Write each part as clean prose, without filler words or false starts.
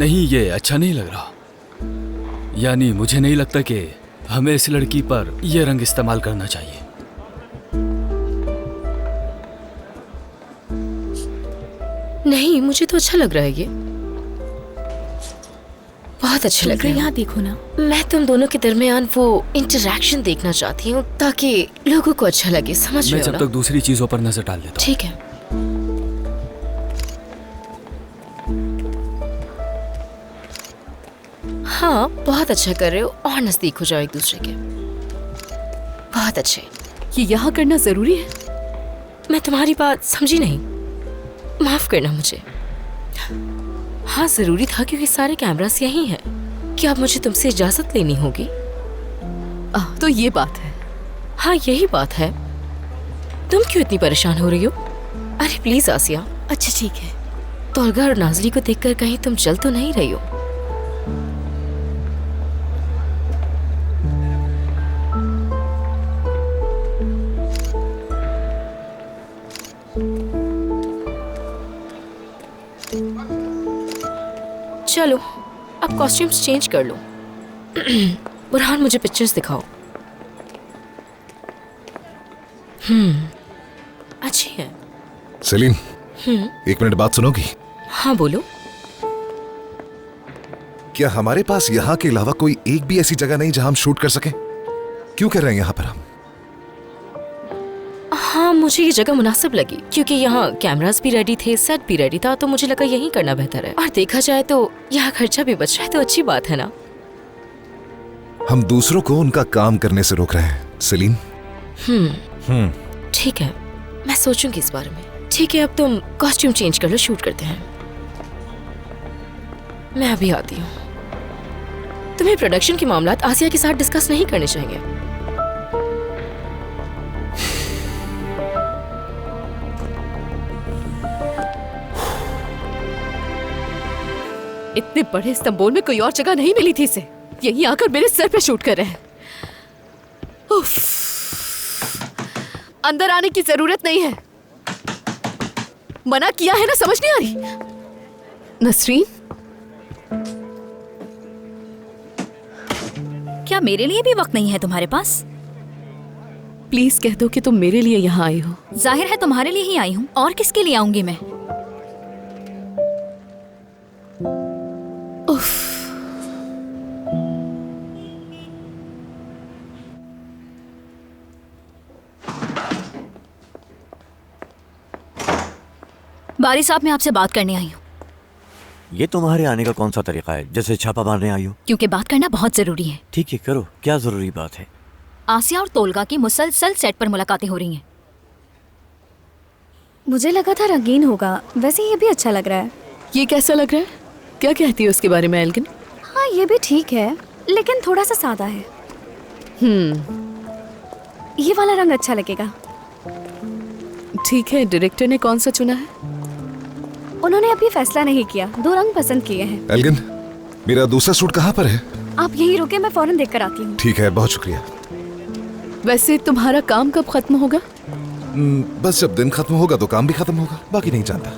नहीं, ये अच्छा नहीं लग रहा। यानी मुझे नहीं लगता कि हमें इस लड़की पर यह रंग इस्तेमाल करना चाहिए। नहीं, मुझे तो अच्छा लग रहा है, ये बहुत अच्छा लग रहा है। यहाँ देखो ना। मैं तुम दोनों के दरमियान वो इंटरैक्शन देखना चाहती हूँ ताकि लोगों को अच्छा लगे, समझ मैं रहे हो जब ना? तक दूसरी चीजों पर नजर डाल देता हूँ। ठीक है। हाँ, बहुत अच्छा कर रहे हो और नजदीक हो जाओ एक दूसरे के। बहुत अच्छे। ये यहाँ करना जरूरी है? मैं तुम्हारी बात समझी नहीं, माफ करना मुझे। हाँ, जरूरी था क्योंकि सारे कैमरास यही हैं। क्या अब मुझे तुमसे इजाजत लेनी होगी? तो ये बात है। हाँ, यही बात है। तुम क्यों इतनी परेशान हो रही हो? अरे प्लीज आसिया। अच्छा ठीक है। तोलगा और नाजली को देखकर कहीं तुम जल तो नहीं रही हो? चलो, अब कॉस्ट्यूम्स चेंज कर लो। बुरहान, मुझे पिक्चर्स दिखाओ। अच्छी है। सेलिन, एक मिनट बात सुनोगी? हाँ बोलो। क्या हमारे पास यहाँ के अलावा कोई एक भी ऐसी जगह नहीं जहां हम शूट कर सकें? क्यों कर रहे हैं यहाँ पर हम? हाँ, मुझे ये जगह मुनासिब लगी क्योंकि यहाँ कैमरास भी रेडी थे, सेट भी रेडी था, तो मुझे लगा यही करना बेहतर है। और देखा जाए तो यहाँ खर्चा भी बच रहा है, तो अच्छी बात है ना? हम दूसरों को उनका काम करने से रोक रहे हैं सेलिन। ठीक है, मैं सोचूंगी इस बारे में। ठीक है, अब तुम कॉस्ट्यूम चेंज कर लो, शूट करते हैं। मैं अभी आती हूँ। तुम्हें प्रोडक्शन के मामलात आसिया के साथ डिस्कस नहीं करने चाहिए। इतने बड़े इस्तांबुल में कोई और जगह नहीं मिली थी इसे। यहीं आकर मेरे सर पे शूट कर रहे हैं। उफ, अंदर आने की जरूरत नहीं है। मना किया है ना, समझ नहीं आ रही? नसरीन, क्या मेरे लिए भी वक्त नहीं है तुम्हारे पास? प्लीज कह दो कि तुम मेरे लिए यहाँ आई हो। जाहिर है तुम्हारे लिए ही आई हूँ, और किसके लिए आऊंगी मैं? उफ, बारी साहब, मैं आपसे बात करने आई हूँ। ये तुम्हारे आने का कौन सा तरीका है? जैसे छापा मारने आई हो? क्योंकि बात करना बहुत जरूरी है। ठीक है, करो। क्या जरूरी बात है? आसिया और तोलगा की मुसलसल सेट पर मुलाकातें हो रही हैं। मुझे लगा था रंगीन होगा, वैसे ये भी अच्छा लग रहा है। ये कैसा लग रहा है? क्या कहती है उसके बारे में एल्गिन? हाँ, ये भी ठीक है, लेकिन थोड़ा सा सादा है। ये वाला रंग अच्छा लगेगा। ठीक है, डायरेक्टर ने कौन सा चुना है? उन्होंने अभी फैसला नहीं किया, 2 रंग पसंद किए हैं। एल्गिन, मेरा दूसरा सूट कहाँ पर है? आप यहीं रुके, मैं फौरन देख कर आती हूँ। ठीक है, बहुत शुक्रिया। वैसे तुम्हारा काम कब खत्म होगा? बस जब दिन खत्म होगा तो काम भी खत्म होगा, बाकी नहीं जानता।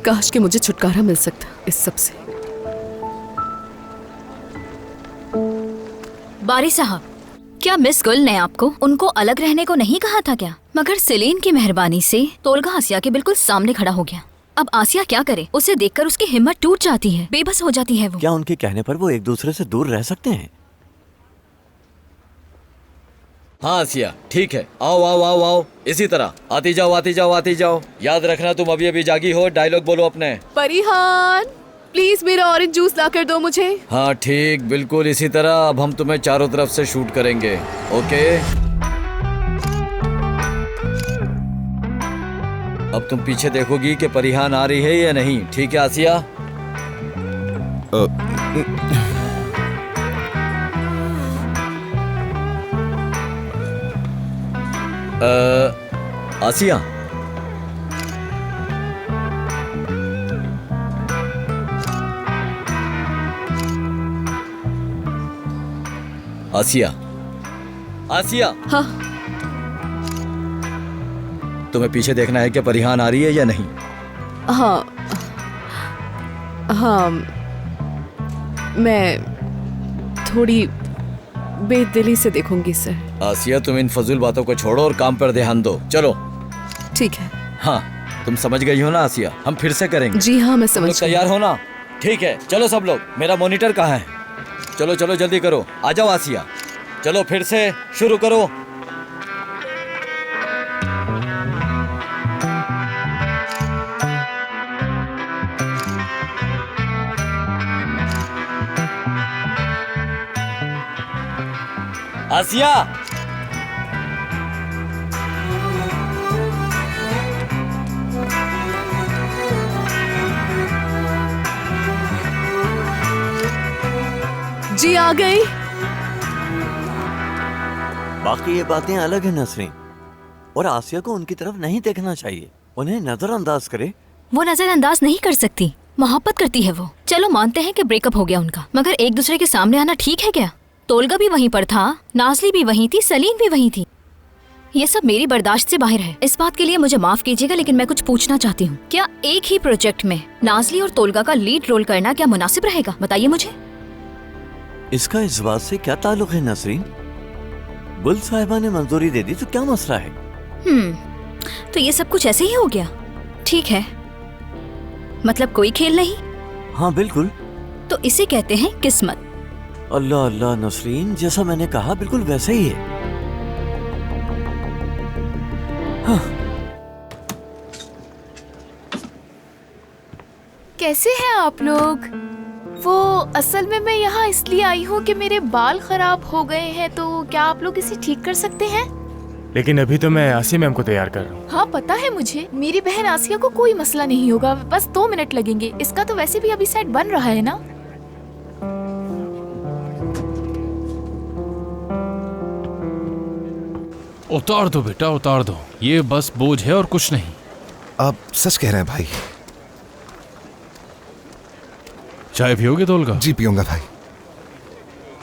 काश कि मुझे छुटकारा मिल सकता इस सब से। बारी साहब, क्या मिस गुल ने आपको उनको अलग रहने को नहीं कहा था क्या? मगर सेलिन की मेहरबानी से तोलगा आसिया के बिल्कुल सामने खड़ा हो गया। अब आसिया क्या करे? उसे देखकर उसकी हिम्मत टूट जाती है, बेबस हो जाती है वो। क्या उनके कहने पर वो एक दूसरे से दूर रह सकते हैं? हाँ आसिया, ठीक है। आओ आओ आओ आओ, इसी तरह आती जाओ आती जाओ आती जाओ। याद रखना तुम अभी अभी जागी हो। डायलॉग बोलो अपने। परिहान, प्लीज मेरा ऑरेंज जूस ला कर दो मुझे। हाँ ठीक, बिल्कुल इसी तरह। अब हम तुम्हें चारों तरफ से शूट करेंगे, ओके? अब तुम पीछे देखोगी कि परिहान आ रही है या नहीं, ठीक है आसिया? आसिया, आसिया, आसिया। हाँ, तुम्हें पीछे देखना है कि परिहान आ रही है या नहीं। हाँ, हाँ, मैं थोड़ी बेदिली से देखूंगी सर। आसिया, तुम इन फजूल बातों को छोड़ो और काम पर ध्यान दो। चलो। ठीक है। हाँ, तुम समझ गई हो ना आसिया? हम फिर से करेंगे। जी हाँ, मैं तुम समझ लोग तैयार हो ना? ठीक है, चलो सब लोग। मेरा मॉनिटर कहाँ है? चलो चलो जल्दी करो। आ जाओ आसिया। चलो फिर से शुरू करो। आसिया, जी आ गई। बाकी ये बातें अलग है नसरीन, और आसिया को उनकी तरफ नहीं देखना चाहिए, उन्हें नजरअंदाज करे। वो नजरअंदाज नहीं कर सकती, मोहब्बत करती है वो। चलो मानते हैं कि ब्रेकअप हो गया उनका, मगर एक दूसरे के सामने आना ठीक है क्या? तोलगा भी वहीं पर था, नाजली भी वहीं थी, सलीन भी वहीं थी। ये सब मेरी बर्दाश्त से बाहर है। इस बात के लिए मुझे माफ कीजिएगा, लेकिन मैं कुछ पूछना चाहती हूँ। क्या एक ही प्रोजेक्ट में नाजली और तोलगा का लीड रोल करना क्या मुनासिब रहेगा? बताइए मुझे। इसका इस बात से क्या ताल्लुक है नसरीन? गुल साहिबा ने मंजूरी दे दी तो क्या मसला है? तो ये सब कुछ ऐसे ही हो गया। ठीक है, मतलब कोई खेल नहीं। हाँ बिल्कुल। तो इसे कहते हैं किस्मत। अल्लाह अल्लाह नसरीन, जैसा मैंने कहा बिल्कुल वैसे ही है। कैसे हैं आप लोग? वो असल में मैं यहाँ इसलिए आई हूँ कि मेरे बाल खराब हो गए हैं, तो क्या आप लोग इसे ठीक कर सकते हैं? लेकिन अभी तो मैं आसिया मैम को तैयार कर रहा हूँ। हाँ पता है मुझे, मेरी बहन आसिया को कोई मसला नहीं होगा, बस 2 मिनट लगेंगे। इसका तो वैसे भी अभी सेट बन रहा है ना। उतार दो बेटा, उतार दो। ये बस बोझ है और कुछ नहीं। आप सच कह रहे हैं भाई? चाय पियोगे तोलगा? जी पीऊंगा भाई,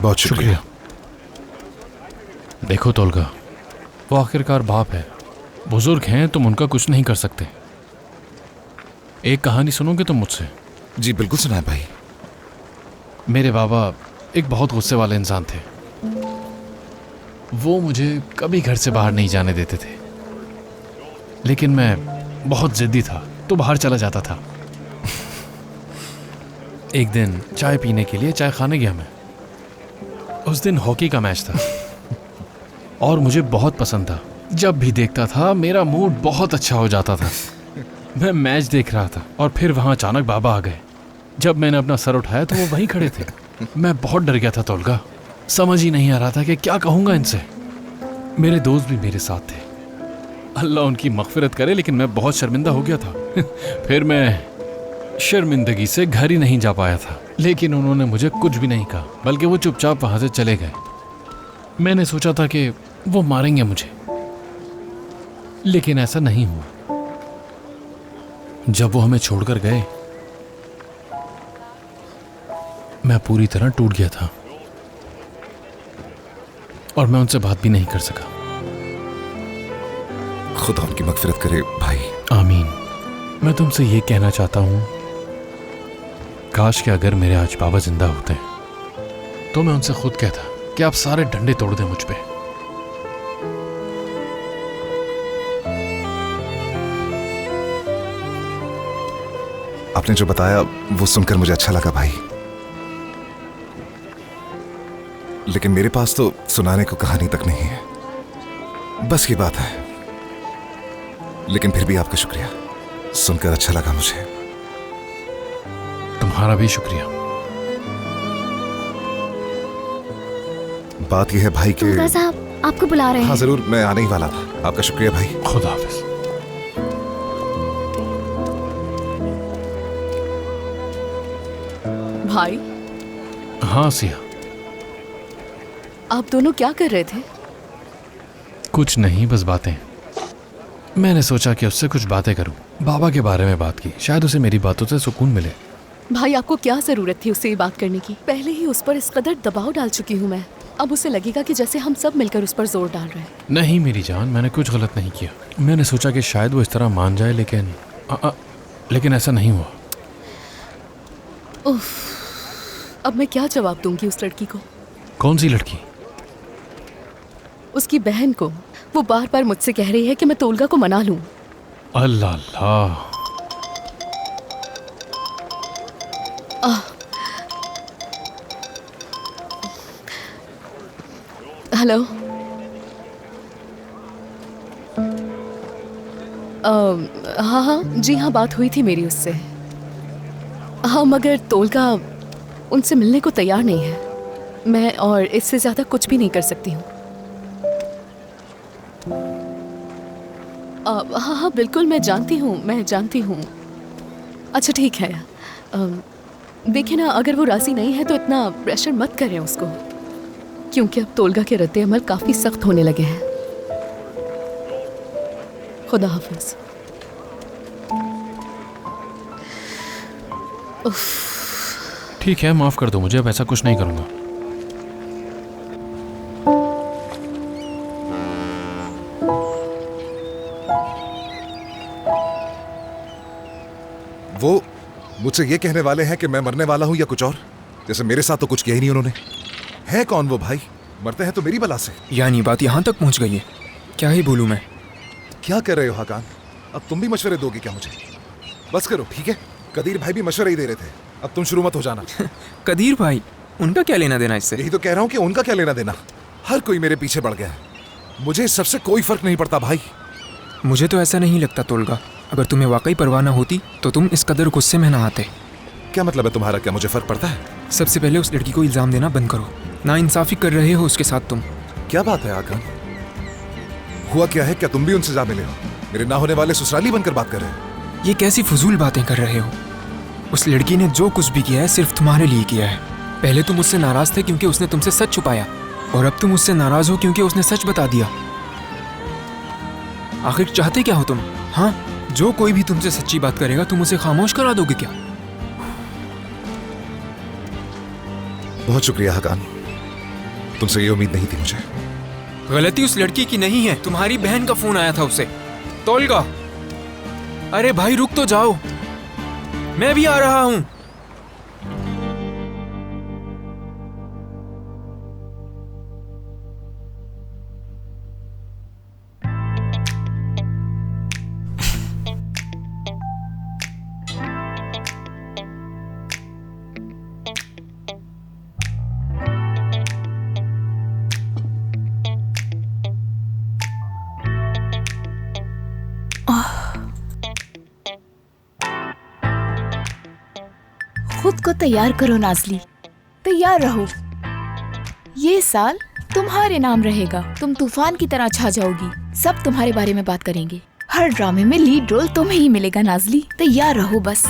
बहुत शुक्रिया। देखो तोलगा, वो आखिरकार बाप है, बुजुर्ग हैं, तुम उनका कुछ नहीं कर सकते। एक कहानी सुनोगे तुम मुझसे? जी बिल्कुल सुनाए भाई। मेरे बाबा एक बहुत गुस्से वाले इंसान थे। वो मुझे कभी घर से बाहर नहीं जाने देते थे, लेकिन मैं बहुत जिद्दी था तो बाहर चला जाता था। एक दिन चाय पीने के लिए चाय खाने गया मैं। उस दिन हॉकी का मैच था और मुझे बहुत पसंद था। जब भी देखता था मेरा मूड बहुत अच्छा हो जाता था। मैं मैच देख रहा था और फिर वहाँ अचानक बाबा आ गए। जब मैंने अपना सर उठाया तो वो वहीं खड़े थे। मैं बहुत डर गया था तोलगा, समझ ही नहीं आ रहा था कि क्या कहूँगा इनसे। मेरे दोस्त भी मेरे साथ थे, अल्लाह उनकी मग़फ़िरत करे, लेकिन मैं बहुत शर्मिंदा हो गया था। फिर मैं शर्मिंदगी से घर ही नहीं जा पाया था, लेकिन उन्होंने मुझे कुछ भी नहीं कहा, बल्कि वो चुपचाप वहाँ से चले गए। मैंने सोचा था कि वो मारेंगे मुझे, लेकिन ऐसा नहीं हुआ। जब वो हमें छोड़कर गए, मैं पूरी तरह टूट गया था और मैं उनसे बात भी नहीं कर सका। खुदा उनकी मग़फ़िरत करे भाई। आमीन। मैं तुमसे ये कहना चाहता हूँ, काश कि अगर मेरे आज बाबा जिंदा होते हैं तो मैं उनसे खुद कहता कि आप सारे डंडे तोड़ दें मुझ पे। आपने जो बताया वो सुनकर मुझे अच्छा लगा भाई, लेकिन मेरे पास तो सुनाने को कहानी तक नहीं है। बस की बात है, लेकिन फिर भी आपका शुक्रिया, सुनकर अच्छा लगा मुझे। तुम्हारा भी शुक्रिया। बात यह है भाई कि तोलगा साहब आपको बुला रहे हैं। हाँ जरूर, मैं आने ही वाला था। आपका शुक्रिया भाई। खुदा हाफिज। भाई। हाँ सिया। आप दोनों क्या कर रहे थे? कुछ नहीं, बस बातें। मैंने सोचा कि उससे कुछ बातें करूं, बाबा के बारे में बात की, शायद उसे मेरी बातों से सुकून मिले। भाई आपको क्या जरूरत थी उससे ये बात करने की? पहले ही उस पर इस कदर दबाव डाल चुकी हूँ मैं, अब उसे लगेगा कि जैसे हम सब मिलकर उस पर जोर डाल रहे हैं। नहीं मेरी जान, मैंने कुछ गलत नहीं किया। मैंने सोचा कि शायद वो इस तरह मान जाए, लेकिन ऐसा नहीं हुआ। उफ, अब मैं क्या जवाब दूंगी उस लड़की को, कौन सी लड़की? उसकी बहन को। वो बार बार मुझसे कह रही है कि मैं तोलगा को मना लूं। अल्लाह अल्लाह। हेलो, हाँ हाँ जी हाँ, बात हुई थी मेरी उससे। हाँ, मगर तोलगा उनसे मिलने को तैयार नहीं है। मैं और इससे ज़्यादा कुछ भी नहीं कर सकती हूँ। हाँ हाँ बिल्कुल, मैं जानती हूँ। अच्छा ठीक है। देखिए ना, अगर वो राज़ी नहीं है तो इतना प्रेशर मत करें उसको, क्योंकि अब तोलगा के रद्द अमल काफ़ी सख्त होने लगे हैं। खुदा हाफिज। ठीक है, माफ कर दो मुझे, अब ऐसा कुछ नहीं करूंगा। वो मुझसे ये कहने वाले हैं कि मैं मरने वाला हूं या कुछ और, जैसे मेरे साथ तो कुछ किया ही नहीं उन्होंने। है कौन वो भाई? मरते हैं तो मेरी बला से। यानी बात यहाँ तक पहुँच गई है, क्या ही बोलूँ मैं। क्या कर रहे हो हाकान? अब तुम भी मशवरे दोगे क्या मुझे? बस करो, ठीक है? कदीर भाई भी मशवरे ही दे रहे थे, अब तुम शुरू मत हो जाना। कदीर भाई, उनका क्या लेना देना इससे? यही तो कह रहा हूँ कि उनका क्या लेना देना। हर कोई मेरे पीछे पड़ गया है, मुझे इस सबसे कोई फर्क नहीं पड़ता भाई। मुझे तो ऐसा नहीं लगता तोलगा, अगर तुम्हें वाकई परवाह ना होती तो तुम इस कदर गुस्से में ना आते। क्या मतलब है तुम्हारा? क्या मुझे फर्क पड़ता है? सबसे पहले उस लड़की को इल्जाम देना बंद करो, ना इंसाफी कर रहे हो उसके साथ तुम। क्या बात है हाकान? हुआ क्या है? क्या तुम भी उनसे जा मिले हो? मेरे ना होने वाले ससुराली बनकर बात कर रहे हो? ये कैसी फजूल बातें कर रहे हो? उस लड़की ने जो कुछ भी किया है सिर्फ तुम्हारे लिए किया है। पहले तुम उससे नाराज थे क्योंकि उसने तुमसे सच छुपाया, और अब तुम उससे नाराज हो क्योंकि उसने सच बता दिया। आखिर चाहते क्या हो तुम? हाँ, जो कोई भी तुमसे सच्ची बात करेगा तुम उसे खामोश करा दोगे क्या? बहुत शुक्रिया हाकान, तुमसे ये उम्मीद नहीं थी मुझे। गलती उस लड़की की नहीं है, तुम्हारी बहन का फोन आया था उसे। तोलगा, अरे भाई रुक तो जाओ, मैं भी आ रहा हूं। खुद को तैयार करो नाज़ली, तैयार रहो। ये साल तुम्हारे नाम रहेगा, तुम तूफान की तरह छा जाओगी, सब तुम्हारे बारे में बात करेंगे। हर ड्रामे में लीड रोल तुम्हें ही मिलेगा नाज़ली, तैयार रहो बस।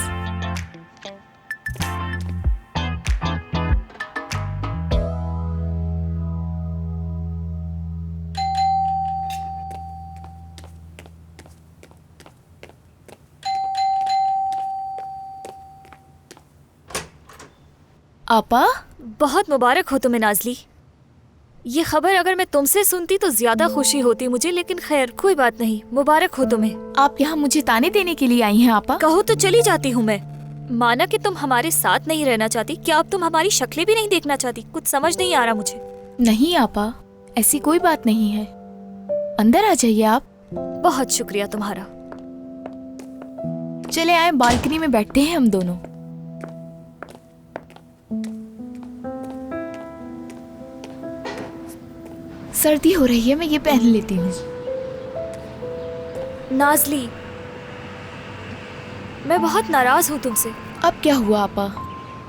आपा, बहुत मुबारक हो तुम्हें नाज़ली। ये खबर अगर मैं तुमसे सुनती तो ज्यादा खुशी होती मुझे, लेकिन खैर कोई बात नहीं, मुबारक हो तुम्हें। आप यहाँ मुझे ताने देने के लिए आई हैं आपा? कहो तो चली जाती हूँ मैं। माना कि तुम हमारे साथ नहीं रहना चाहती, क्या अब तुम हमारी शक्लें भी नहीं देखना चाहती? कुछ समझ नहीं आ रहा मुझे। नहीं आपा, ऐसी कोई बात नहीं है, अंदर आ जाइए आप। बहुत शुक्रिया तुम्हारा। चले आए, बालकनी में बैठते हैं हम दोनों। सर्दी हो रही है, मैं ये पहन लेती हूँ। नाज़ली, मैं बहुत नाराज हूँ तुमसे। अब क्या हुआ आपा?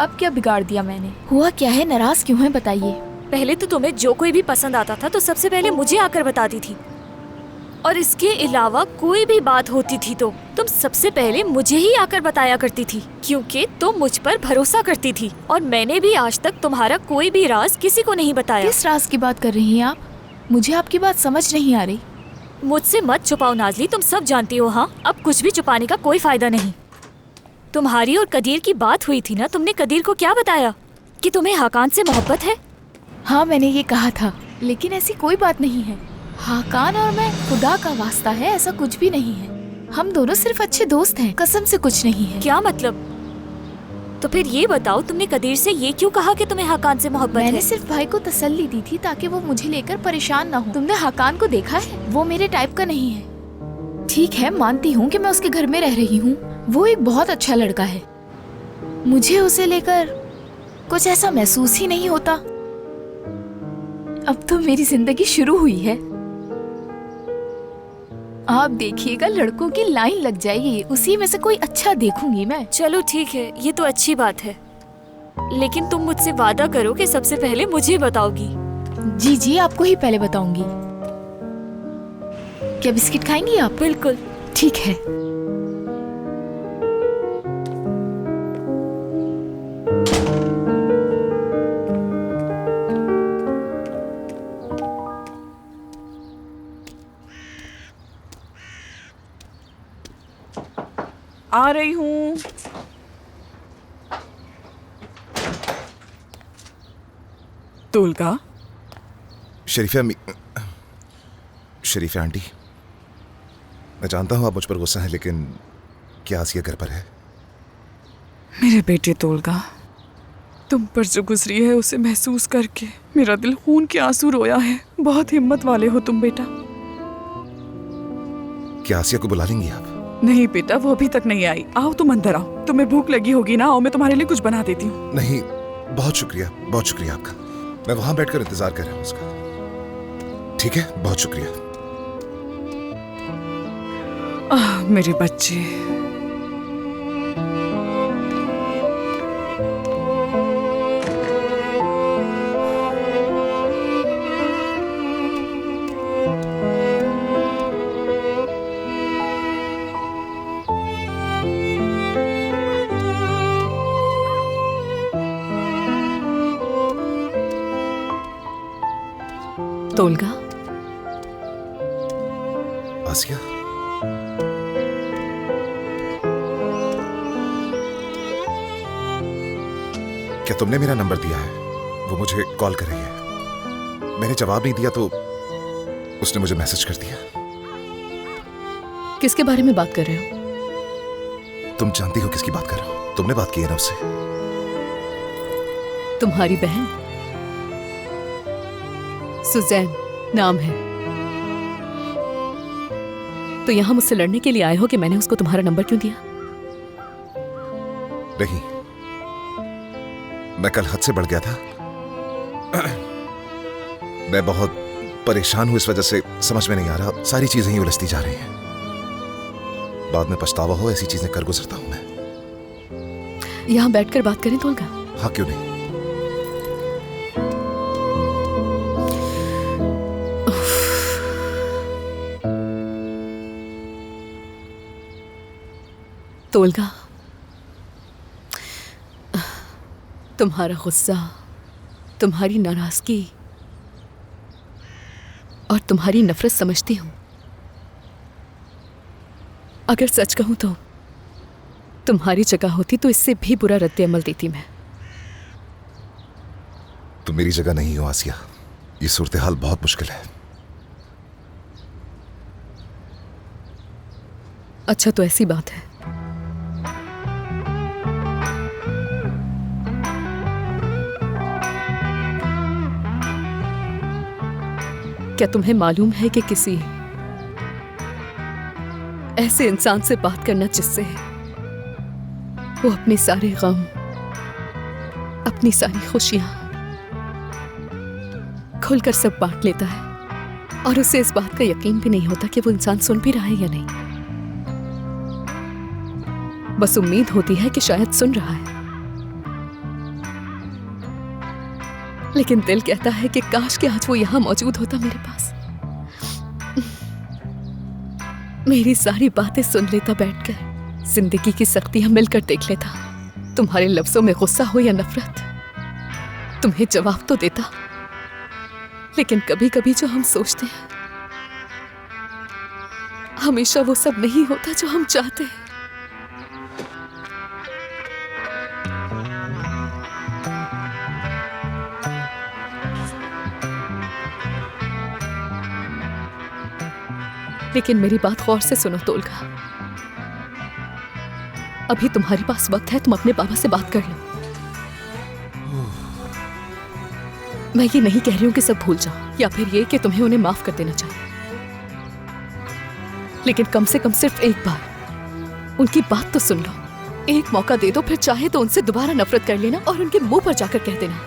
अब क्या बिगाड़ दिया मैंने? हुआ क्या है? नाराज क्यों है बताइए। पहले तो तुम्हें जो कोई भी पसंद आता था तो सबसे पहले मुझे आकर बताती थी, और इसके अलावा कोई भी बात होती थी तो तुम सबसे पहले मुझे ही आकर बताया करती थी, क्योंकि तुम मुझ पर भरोसा करती थी। और मैंने भी आज तक तुम्हारा कोई भी राज किसी को नहीं बताया। किस राज की बात कर रही हैं आप? मुझे आपकी बात समझ नहीं आ रही। मुझसे मत छुपाओ नाज़ली, तुम सब जानती हो। हाँ, अब कुछ भी छुपाने का कोई फायदा नहीं। तुम्हारी और कदीर की बात हुई थी ना, तुमने कदीर को क्या बताया कि तुम्हें हाकान से मोहब्बत है? हाँ, मैंने ये कहा था, लेकिन ऐसी कोई बात नहीं है। हाकान और मैं, खुदा का वास्ता है, ऐसा कुछ भी नहीं है। हम दोनों सिर्फ अच्छे दोस्त हैं, कसम से कुछ नहीं है। क्या मतलब? तो फिर ये बताओ, तुमने कदीर से ये क्यों कहा कि तुम्हें हाकान से मोहब्बत मैंने है? सिर्फ भाई को तसल्ली दी थी ताकि वो मुझे लेकर परेशान ना हो। तुमने हाकान को देखा है? वो मेरे टाइप का नहीं है। ठीक है, मानती हूँ कि मैं उसके घर में रह रही हूँ, वो एक बहुत अच्छा लड़का है। मुझे उसे लेकर कुछ ऐसा महसूस ही नहीं होता। अब तो मेरी जिंदगी शुरू हुई है। आप देखिएगा, लड़कों की लाइन लग जाएगी, उसी में से कोई अच्छा देखूंगी मैं। चलो ठीक है, ये तो अच्छी बात है, लेकिन तुम मुझसे वादा करो कि सबसे पहले मुझे बताओगी। जी जी, आपको ही पहले बताऊंगी। क्या बिस्किट खाएंगी आप? बिल्कुल। ठीक है। आ रही हूँ। तोलगा। शरीफा आंटी, मैं जानता हूँ आप मुझ पर गुस्सा है, लेकिन क्या आसिया घर पर है? मेरे बेटे तोलगा, तुम पर जो गुजरी है उसे महसूस करके मेरा दिल खून के आंसू रोया है। बहुत हिम्मत वाले हो तुम बेटा। क्या आसिया को बुला लेंगी आप? नहीं बेटा, वो अभी तक नहीं आई। आओ तुम अंदर आओ, तुम्हें भूख लगी होगी ना, आओ मैं तुम्हारे लिए कुछ बना देती हूँ। नहीं, बहुत शुक्रिया आपका। मैं वहां बैठकर इंतजार कर रहा हूँ उसका। ठीक है, बहुत शुक्रिया। मेरे बच्चे। तोलगा। आसिया, क्या तुमने मेरा नंबर दिया है? वो मुझे कॉल कर रही है। मैंने जवाब नहीं दिया तो उसने मुझे मैसेज कर दिया। किसके बारे में बात कर रहे हो? तुम जानती हो किसकी बात कर रहा हूं। तुमने बात की है ना उससे। तुम्हारी बहन सुजैन नाम है। तो यहां मुझसे लड़ने के लिए आए हो कि मैंने उसको तुम्हारा नंबर क्यों दिया? नहीं, मैं कल हद से बढ़ गया था। मैं बहुत परेशान हूं, इस वजह से समझ में नहीं आ रहा, सारी चीजें ही उलझती जा रही हैं। बाद में पछतावा हो, ऐसी चीजें कर गुजरता हूं मैं। यहां बैठकर बात करें तोलगा? हाँ, क्यों नहीं। तोलगा, तुम्हारा गुस्सा, तुम्हारी नाराजगी और तुम्हारी नफरत समझती हूं। अगर सच कहूं तो तुम्हारी जगह होती तो इससे भी बुरा रद्द अमल देती मैं। तुम मेरी जगह नहीं हो आसिया, ये सूरत हाल बहुत मुश्किल है। अच्छा, तो ऐसी बात है। क्या तुम्हें मालूम है कि किसी ऐसे इंसान से बात करना जिससे वो अपने सारे गम, अपनी सारी खुशियां खुलकर सब बांट लेता है और उसे इस बात का यकीन भी नहीं होता कि वो इंसान सुन भी रहा है या नहीं। बस उम्मीद होती है कि शायद सुन रहा है, लेकिन दिल कहता है कि काश कि आज वो यहां मौजूद होता मेरे पास, मेरी सारी बातें सुन लेता बैठकर, जिंदगी की सख्तियां मिलकर देख लेता। तुम्हारे लफ्जों में गुस्सा हो या नफरत, तुम्हें जवाब तो देता, लेकिन कभी कभी जो हम सोचते हैं हमेशा वो सब नहीं होता जो हम चाहते हैं। लेकिन मेरी बात गौर से सुनो तोलगा। अभी तुम्हारे पास वक्त है, तुम अपने पापा से बात कर लो। मैं ये नहीं कह रही हूँ कि सब भूल जाओ या फिर ये कि तुम्हें उन्हें माफ कर देना चाहिए, लेकिन कम से कम सिर्फ एक बार उनकी बात तो सुन लो। एक मौका दे दो, फिर चाहे तो उनसे दोबारा नफरत कर लेना और उनके मुंह पर जाकर कह देना।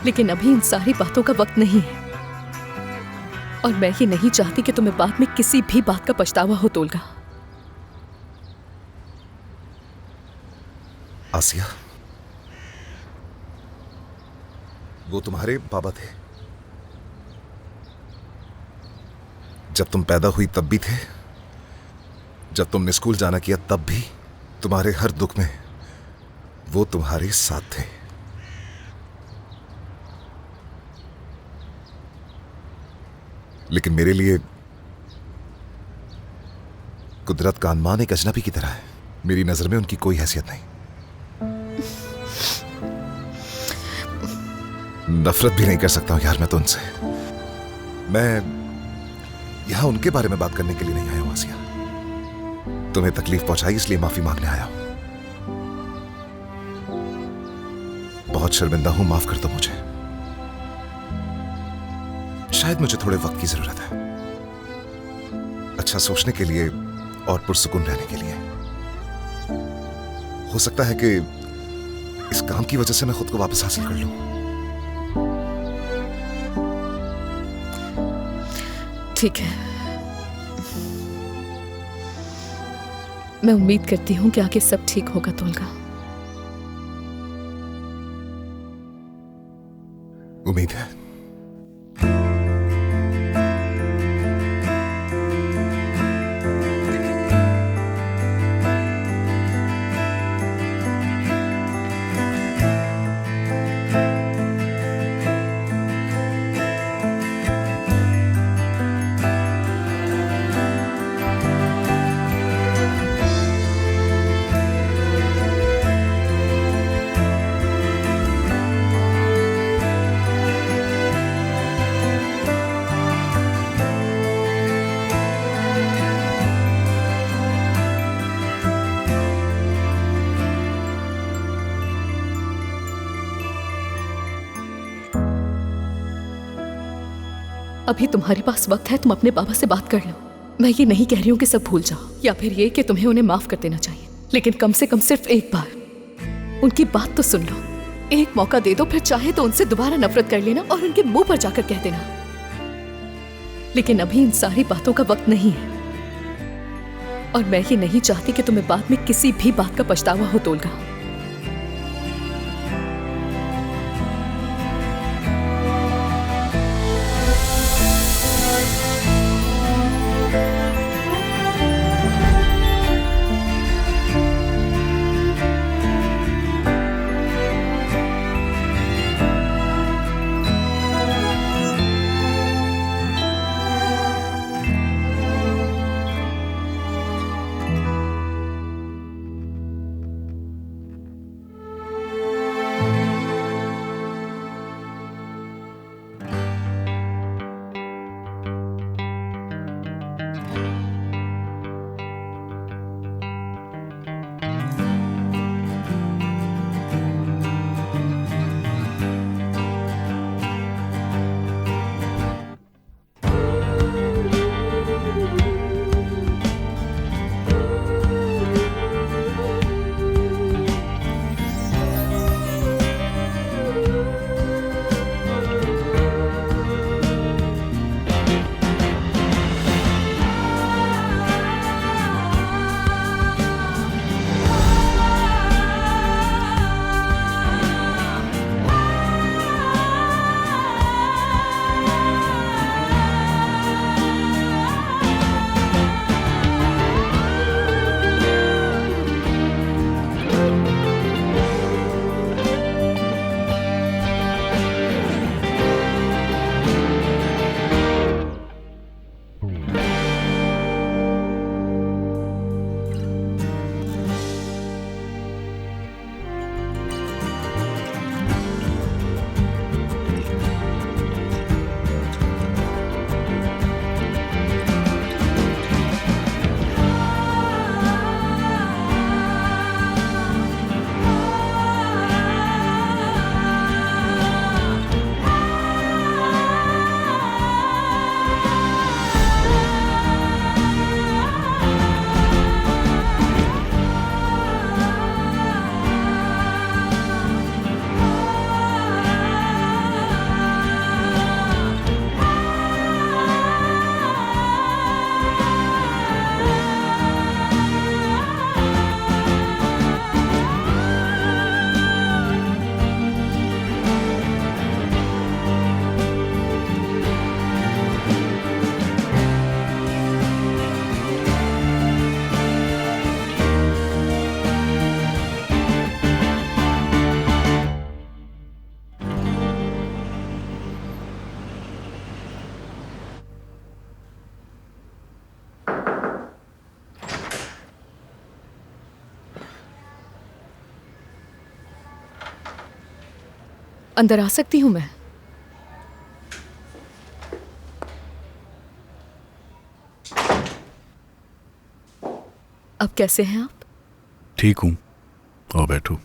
लेकिन अभी इन सारी बातों का वक्त नहीं है, और मैं ये नहीं चाहती कि तुम्हें बाद में किसी भी बात का पछतावा हो तोलगा। आसिया, वो तुम्हारे बाबा थे। जब तुम पैदा हुई तब भी थे, जब तुमने स्कूल जाना किया तब भी, तुम्हारे हर दुख में वो तुम्हारे साथ थे। लेकिन मेरे लिए कुदरत का अनमान एक अजनबी की तरह है। मेरी नजर में उनकी कोई हैसियत नहीं। नफरत भी नहीं कर सकता हूं यार मैं तो उनसे। मैं यहां उनके बारे में बात करने के लिए नहीं आया हूं आसिया। तुम्हें तकलीफ पहुंचाई इसलिए माफी मांगने आया हूं। बहुत शर्मिंदा हूं, माफ कर दो मुझे। शायद मुझे थोड़े वक्त की जरूरत है, अच्छा सोचने के लिए और पुरसुकून रहने के लिए। हो सकता है कि इस काम की वजह से मैं खुद को वापस हासिल कर लूं। ठीक है, मैं उम्मीद करती हूँ कि आगे सब ठीक होगा तोलगा। उम्मीद है। अभी तुम्हारे पास वक्त है, तुम अपने बाबा से बात कर लो। मैं ये नहीं कह रही हूँ कि सब भूल जाओ या फिर ये कि तुम्हें उन्हें माफ कर देना चाहिए, लेकिन कम से कम सिर्फ एक बार उनकी बात तो सुन लो। एक मौका दे दो, फिर चाहे तो उनसे दोबारा नफरत कर लेना और उनके मुंह पर जाकर कह देना। लेकिन अभी इन सारी बातों का वक्त नहीं है, और मैं ये नहीं चाहती कि तुम्हें बाद में किसी भी बात का पछतावा हो तोलगा। अंदर आ सकती हूँ मैं? अब कैसे हैं आप? ठीक हूँ, आओ बैठो।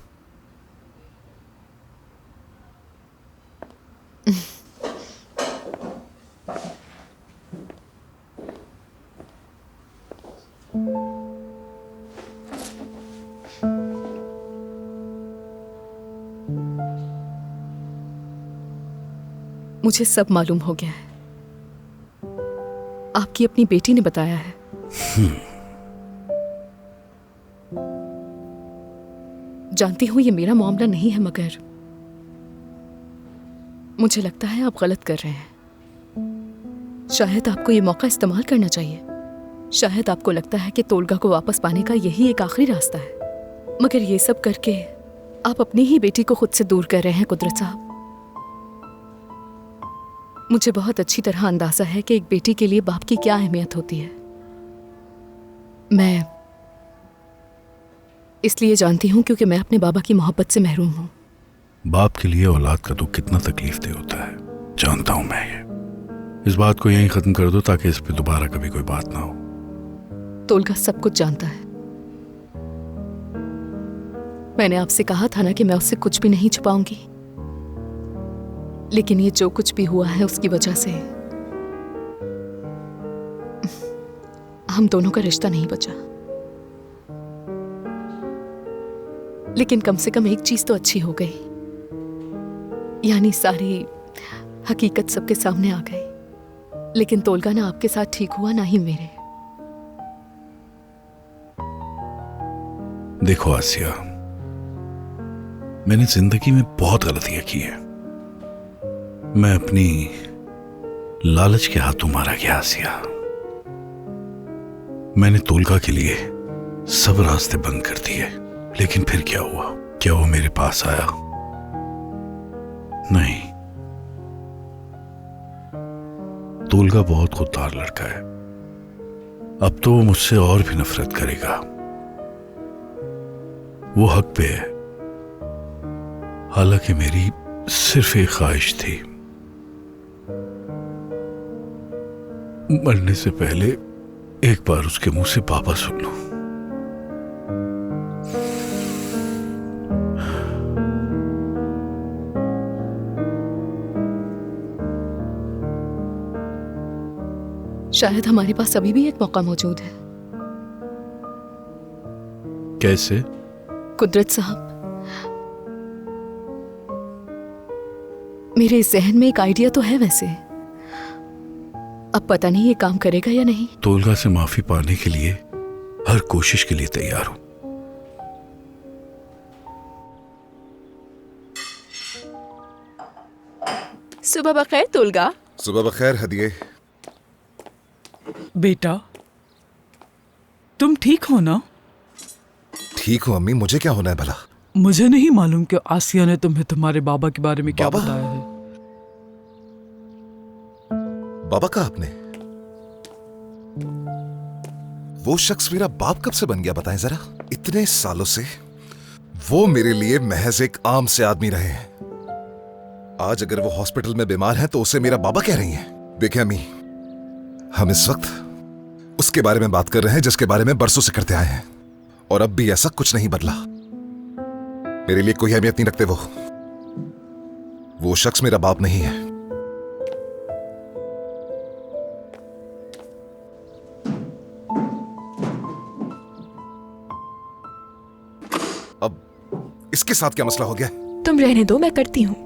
मुझे सब मालूम हो गया है। आपकी अपनी बेटी ने बताया है। जानती हूं ये मेरा मामला नहीं है, मगर मुझे लगता है आप गलत कर रहे हैं। शायद आपको ये मौका इस्तेमाल करना चाहिए। शायद आपको लगता है कि तोलगा को वापस पाने का यही एक आखिरी रास्ता है, मगर ये सब करके आप अपनी ही बेटी को खुद से दूर कर रहे हैं कुदरत साहब। मुझे बहुत अच्छी तरह अंदाजा है कि एक बेटी के लिए बाप की क्या अहमियत होती है। मैं इसलिए जानती हूं क्योंकि मैं अपने बाबा की मोहब्बत से महरूम हूं। बाप के लिए औलाद का दुख कितना तकलीफ दे होता है, जानता हूं मैं ये। इस बात को यहीं खत्म कर दो ताकि इस पे दोबारा कभी कोई बात ना हो। तोलगा सब कुछ जानता है। मैंने आपसे कहा था ना कि मैं उससे कुछ भी नहीं छुपाऊंगी, लेकिन ये जो कुछ भी हुआ है उसकी वजह से हम दोनों का रिश्ता नहीं बचा। लेकिन कम से कम एक चीज तो अच्छी हो गई, यानी सारी हकीकत सबके सामने आ गई। लेकिन तोलगा ना आपके साथ ठीक हुआ, ना ही मेरे। देखो आसिया, मैंने जिंदगी में बहुत गलतियां की है। मैं अपनी लालच के हाथों मारा गया आसिया। मैंने तोलगा के लिए सब रास्ते बंद कर दिए, लेकिन फिर क्या हुआ? क्या वो मेरे पास आया? नहीं। तोलगा बहुत खुददार लड़का है। अब तो वो मुझसे और भी नफरत करेगा। वो हक पे है, हालांकि मेरी सिर्फ एक ख्वाहिश थी, मरने से पहले एक बार उसके मुंह से बाबा सुन लूं। शायद हमारे पास अभी भी एक मौका मौजूद है। कैसे? कुदरत साहब, मेरे जहन में एक आइडिया तो है वैसे। अब पता नहीं ये काम करेगा या नहीं। तोलगा से माफी पाने के लिए हर कोशिश के लिए तैयार हूं। सुबह बखैर तोलगा। सुबह बखैर हदिये। बेटा, तुम ठीक हो ना? ठीक हूँ अम्मी, मुझे क्या होना है भला? मुझे नहीं मालूम कि आसिया ने तुम्हें तुम्हारे बाबा के बारे में क्या बताया है। बाबा का आपने? वो शख्स मेरा बाप कब से बन गया बताएं जरा? इतने सालों से वो मेरे लिए महज एक आम से आदमी रहे हैं। आज अगर वो हॉस्पिटल में बीमार है तो उसे मेरा बाबा कह रही हैं। देखिए अम्मी, हम इस वक्त उसके बारे में बात कर रहे हैं जिसके बारे में बरसों से करते आए हैं, और अब भी ऐसा कुछ नहीं बदला। मेरे लिए कोई अहमियत नहीं रखते वो शख्स मेरा बाप नहीं है। अब इसके साथ क्या मसला हो गया? तुम रहने दो, मैं करती हूँ।